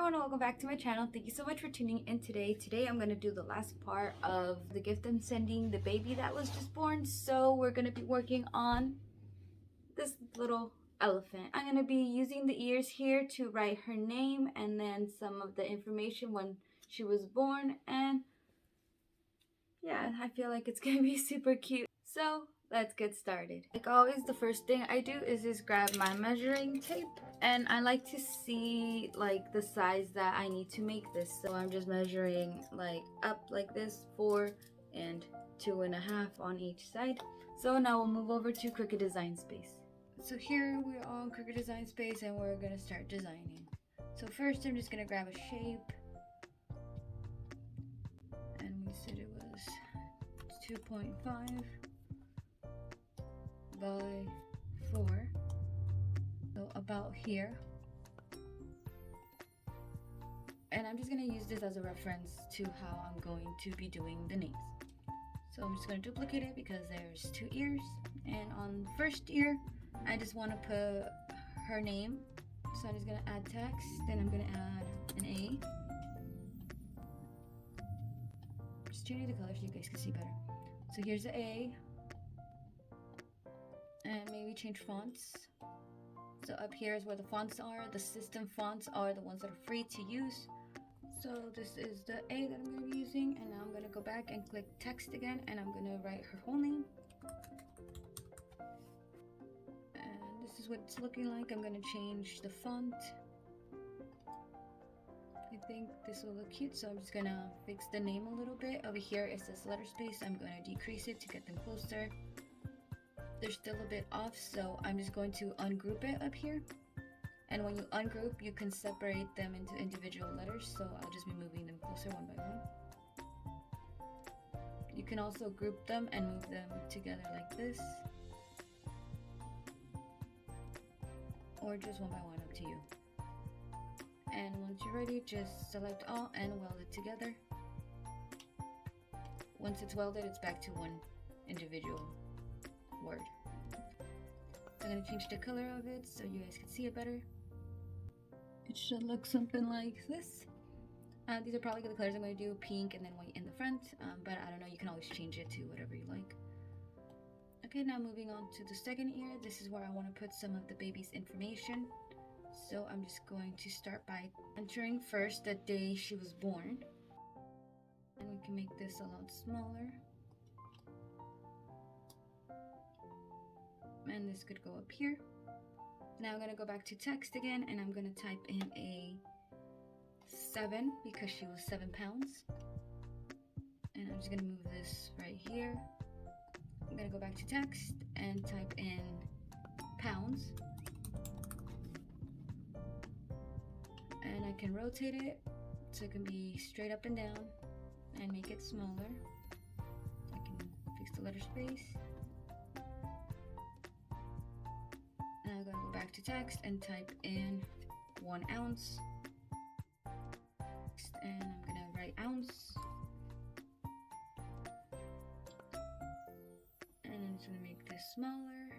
everyone, and welcome back to my channel. Thank you so much for tuning in today. Today I'm going to do the last part of the gift I'm sending the baby that was just born. So we're going to be working on this little elephant. I'm going to be using the ears here to write her name and then some of the information when she was born. And yeah, I feel like it's going to be super cute. So let's get started. Like always, the first thing I do is just grab my measuring tape, and I like to see like the size that I need to make this. So I'm just measuring like up like this, 4 and 2.5 on each side. So now we'll move over to Cricut Design Space. So here we're on Cricut Design Space and we're gonna start designing. So first I'm just gonna grab a shape, and we said it was 2.5 by 4, so about here. And I'm just going to use this as a reference to how I'm going to be doing the names. So I'm just going to duplicate it because there's 2 ears, and on the first ear I just want to put her name. So I'm just going to add text, then I'm going to add an A. Just change the color so you guys can see better. So here's the A. And maybe change fonts. So up here is where the fonts are. The system fonts are the ones that are free to use. So this is the A that I'm going to be using, and now I'm going to go back and click text again, and I'm going to write her whole name. And this is what it's looking like. I'm going to change the font. I think this will look cute, so I'm just going to fix the name a little bit. Over here it says letter space. I'm going to decrease it to get them closer. They're still a bit off, so I'm just going to ungroup it up here. And when you ungroup, you can separate them into individual letters, so I'll just be moving them closer one by one. You can also group them and move them together like this, or just one by one, up to you. And once you're ready, just select all and weld it together. Once it's welded, it's back to one individual word. I'm going to change the color of it so you guys can see it better. It should look something like this. These are probably the colors I'm going to do, pink and then white in the front, but I don't know, you can always change it to whatever you like. Okay, now moving on to the second ear. This is where I want to put some of the baby's information. So I'm just going to start by entering first the day she was born. And we can make this a lot smaller. And this could go up here. Now I'm going to go back to text again, and I'm going to type in a 7 because she was 7 pounds. And I'm just going to move this right here. I'm going to go back to text and type in pounds. And I can rotate it so it can be straight up and down and make it smaller. I can fix the letter space. Now I'm going to go back to text and type in 1 ounce. And I'm going to write ounce. And I'm just going to make this smaller.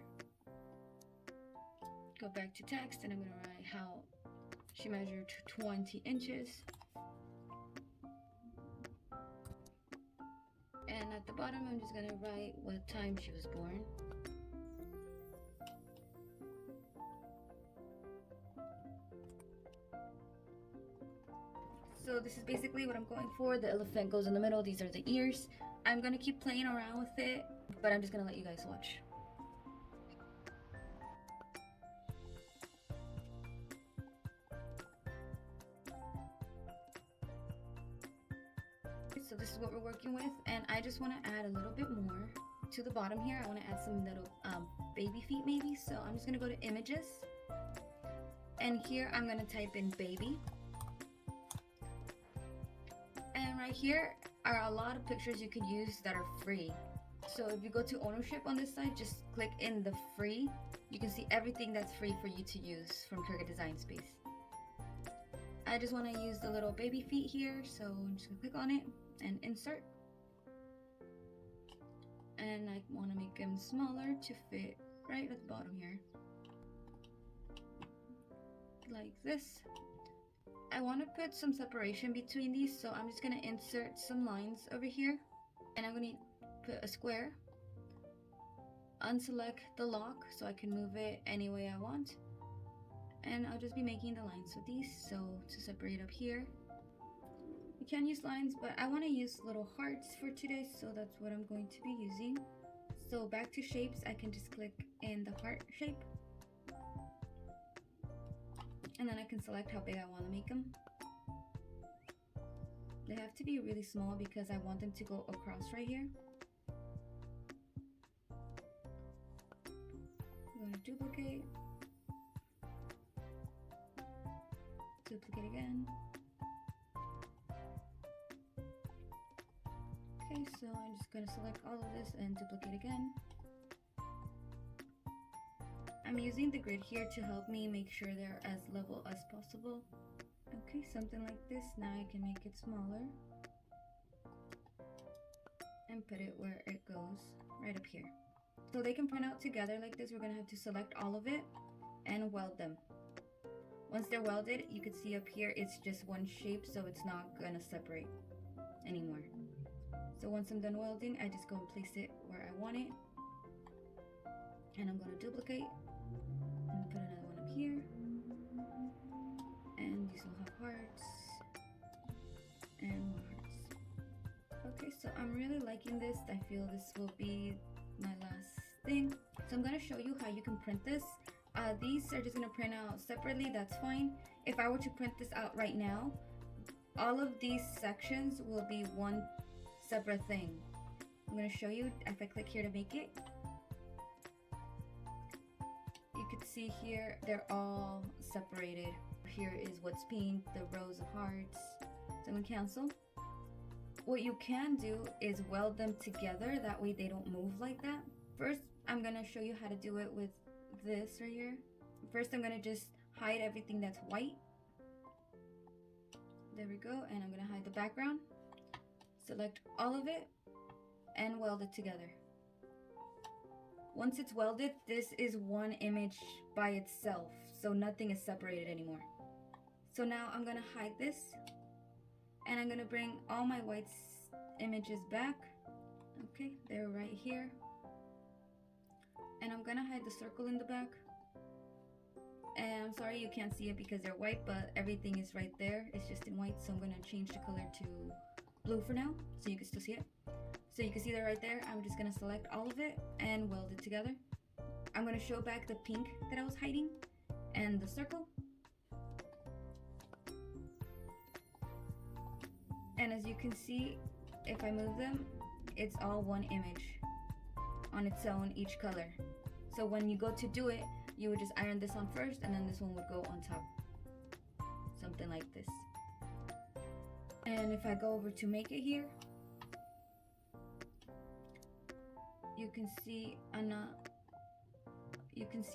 Go back to text, and I'm going to write how she measured 20 inches. And at the bottom, I'm just going to write what time she was born. So this is basically what I'm going for. The elephant goes in the middle. These are the ears. I'm going to keep playing around with it, but I'm just going to let you guys watch. So this is what we're working with, and I just want to add a little bit more to the bottom here. I want to add some little baby feet maybe. So I'm just going to go to images, and here I'm going to type in baby. And right here are a lot of pictures you can use that are free. So if you go to ownership on this side, just click in the free. You can see everything that's free for you to use from Cricut Design Space. I just want to use the little baby feet here, so I'm just going to click on it and insert. And I want to make them smaller to fit right at the bottom here. Like this. I want to put some separation between these, so I'm just going to insert some lines over here, and I'm going to put a square, unselect the lock so I can move it any way I want, and I'll just be making the lines with these. So to separate up here, you can use lines, but I want to use little hearts for today, so that's what I'm going to be using. So back to shapes, I can just click in the heart shape, and then I can select how big I want to make them. They have to be really small because I want them to go across right here. I'm going to duplicate again. Okay, so I'm just going to select all of this and duplicate again. I'm using the grid here to help me make sure they're as level as possible. Okay, something like this. Now I can make it smaller and put it where it goes, right up here. So they can print out together like this. We're gonna have to select all of it and weld them. Once they're welded, you can see up here it's just one shape, so it's not gonna separate anymore. So once I'm done welding, I just go and place it where I want it, and I'm gonna duplicate and put another one up here, and these will have hearts and more hearts. Okay, so I'm really liking this. I feel this will be my last thing. So I'm gonna show you how you can print this. These are just gonna print out separately, that's fine. If I were to print this out right now, all of these sections will be one separate thing. I'm gonna show you. If I click here to make it, you can see here they're all separated. Here is what's pink, the rows of hearts. So I'm gonna cancel. What you can do is weld them together, that way they don't move like that. First, I'm gonna show you how to do it with this right here. First, I'm gonna just hide everything that's white. There we go, and I'm gonna hide the background. Select all of it and weld it together. Once it's welded, this is one image by itself, so nothing is separated anymore. So now I'm gonna hide this, and I'm gonna bring all my white images back. Okay, they're right here. And I'm gonna hide the circle in the back. And I'm sorry you can't see it because they're white, but everything is right there. It's just in white, so I'm gonna change the color to blue for now, so you can still see it. So you can see they're right there. I'm just gonna select all of it and weld it together. I'm gonna show back the pink that I was hiding and the circle. And as you can see, if I move them, it's all one image on its own, each color. So when you go to do it, you would just iron this on first, and then this one would go on top. Something like this. And if I go over to make it here, you can see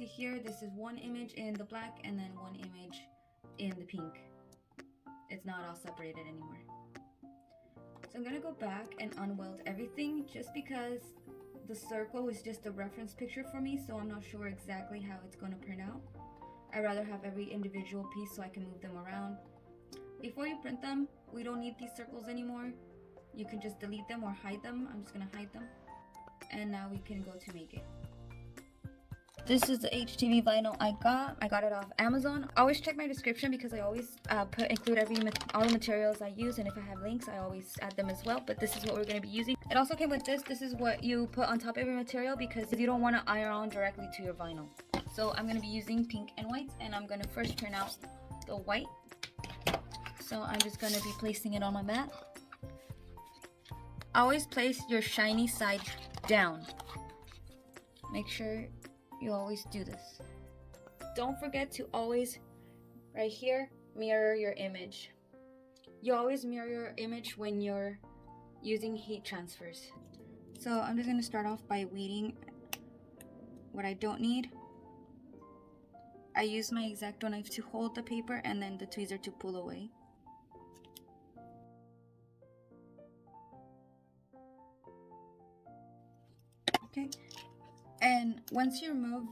here, this is one image in the black and then one image in the pink. It's not all separated anymore. So I'm gonna go back and unweld everything, just because the circle is just a reference picture for me, so I'm not sure exactly how it's gonna print out. I'd rather have every individual piece so I can move them around. Before you print them, we don't need these circles anymore. You can just delete them or hide them. I'm just gonna hide them. And now we can go to make it. This is the HTV vinyl I got it off Amazon. Always check my description because I always include all the materials I use, and if I have links I always add them as well. But this is what we're going to be using. It also came with this. This is what you put on top of your material because you don't want to iron on directly to your vinyl. So I'm going to be using pink and white, and I'm going to first turn out the white. So I'm just going to be placing it on my mat. Always place your shiny side down. Make sure you always do this. Don't forget to always, right here, mirror your image. You always mirror your image when you're using heat transfers. So I'm just going to start off by weeding what I don't need. I use my X-Acto knife to hold the paper and then the tweezer to pull away. Okay. And once you remove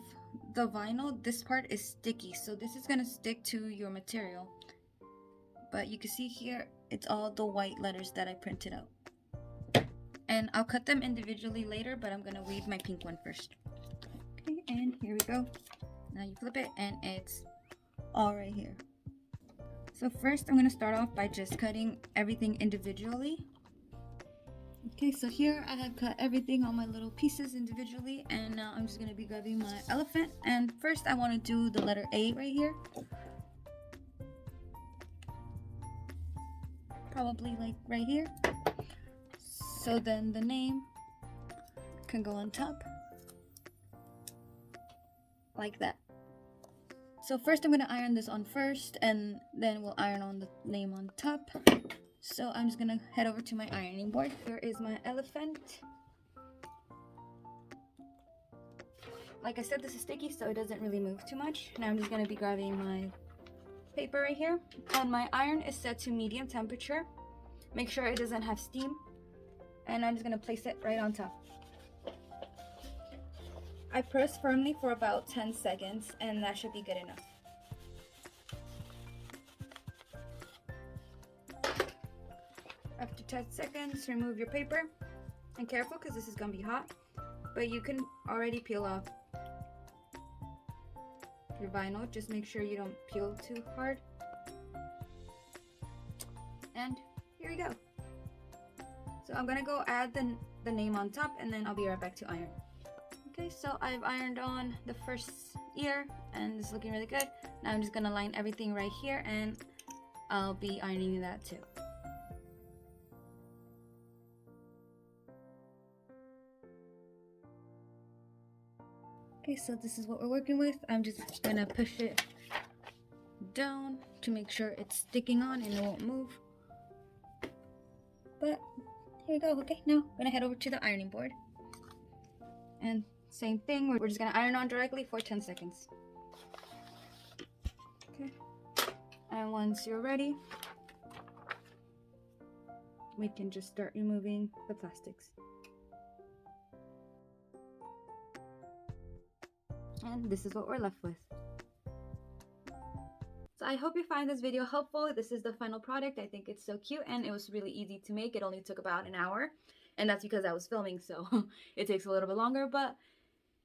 the vinyl, this part is sticky, so this is going to stick to your material. but you can see here it's all the white letters that I printed out. And I'll cut them individually later, but I'm gonna weave my pink one first. Okay, and here we go. Now you flip it and it's all right here. So first I'm gonna start off by just cutting everything individually. Okay, so here I have cut everything on my little pieces individually, and now I'm just gonna be grabbing my elephant. And first I wanna do the letter A right here. Probably like right here. So then the name can go on top. Like that. So first I'm going to iron this on first, and then we'll iron on the name on top. So I'm just going to head over to my ironing board. Here is my elephant. Like I said, this is sticky, so it doesn't really move too much. Now I'm just going to be grabbing my paper right here. And my iron is set to medium temperature. Make sure it doesn't have steam. And I'm just going to place it right on top. I press firmly for about 10 seconds, and that should be good enough. After 10 seconds, remove your paper. And careful, because this is going to be hot. But you can already peel off your vinyl. Just make sure you don't peel too hard. And here we go. So I'm going to go add the name on top, and then I'll be right back to iron. Okay, so I've ironed on the first ear, and it's looking really good. Now I'm just gonna line everything right here, and I'll be ironing that too. Okay, so this is what we're working with. I'm just gonna push it down to make sure it's sticking on and it won't move. But here we go. Okay, now I'm gonna head over to the ironing board. And same thing, we're just gonna iron on directly for 10 seconds. Okay, and once you're ready, we can just start removing the plastics. And this is what we're left with. So I hope you find this video helpful. This is the final product. I think it's so cute, and it was really easy to make. It only took about an hour, and that's because I was filming, so it takes a little bit longer. But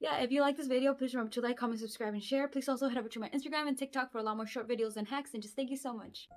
yeah, if you like this video, please remember to like, comment, subscribe, and share. Please also head over to my Instagram and TikTok for a lot more short videos and hacks, and just thank you so much.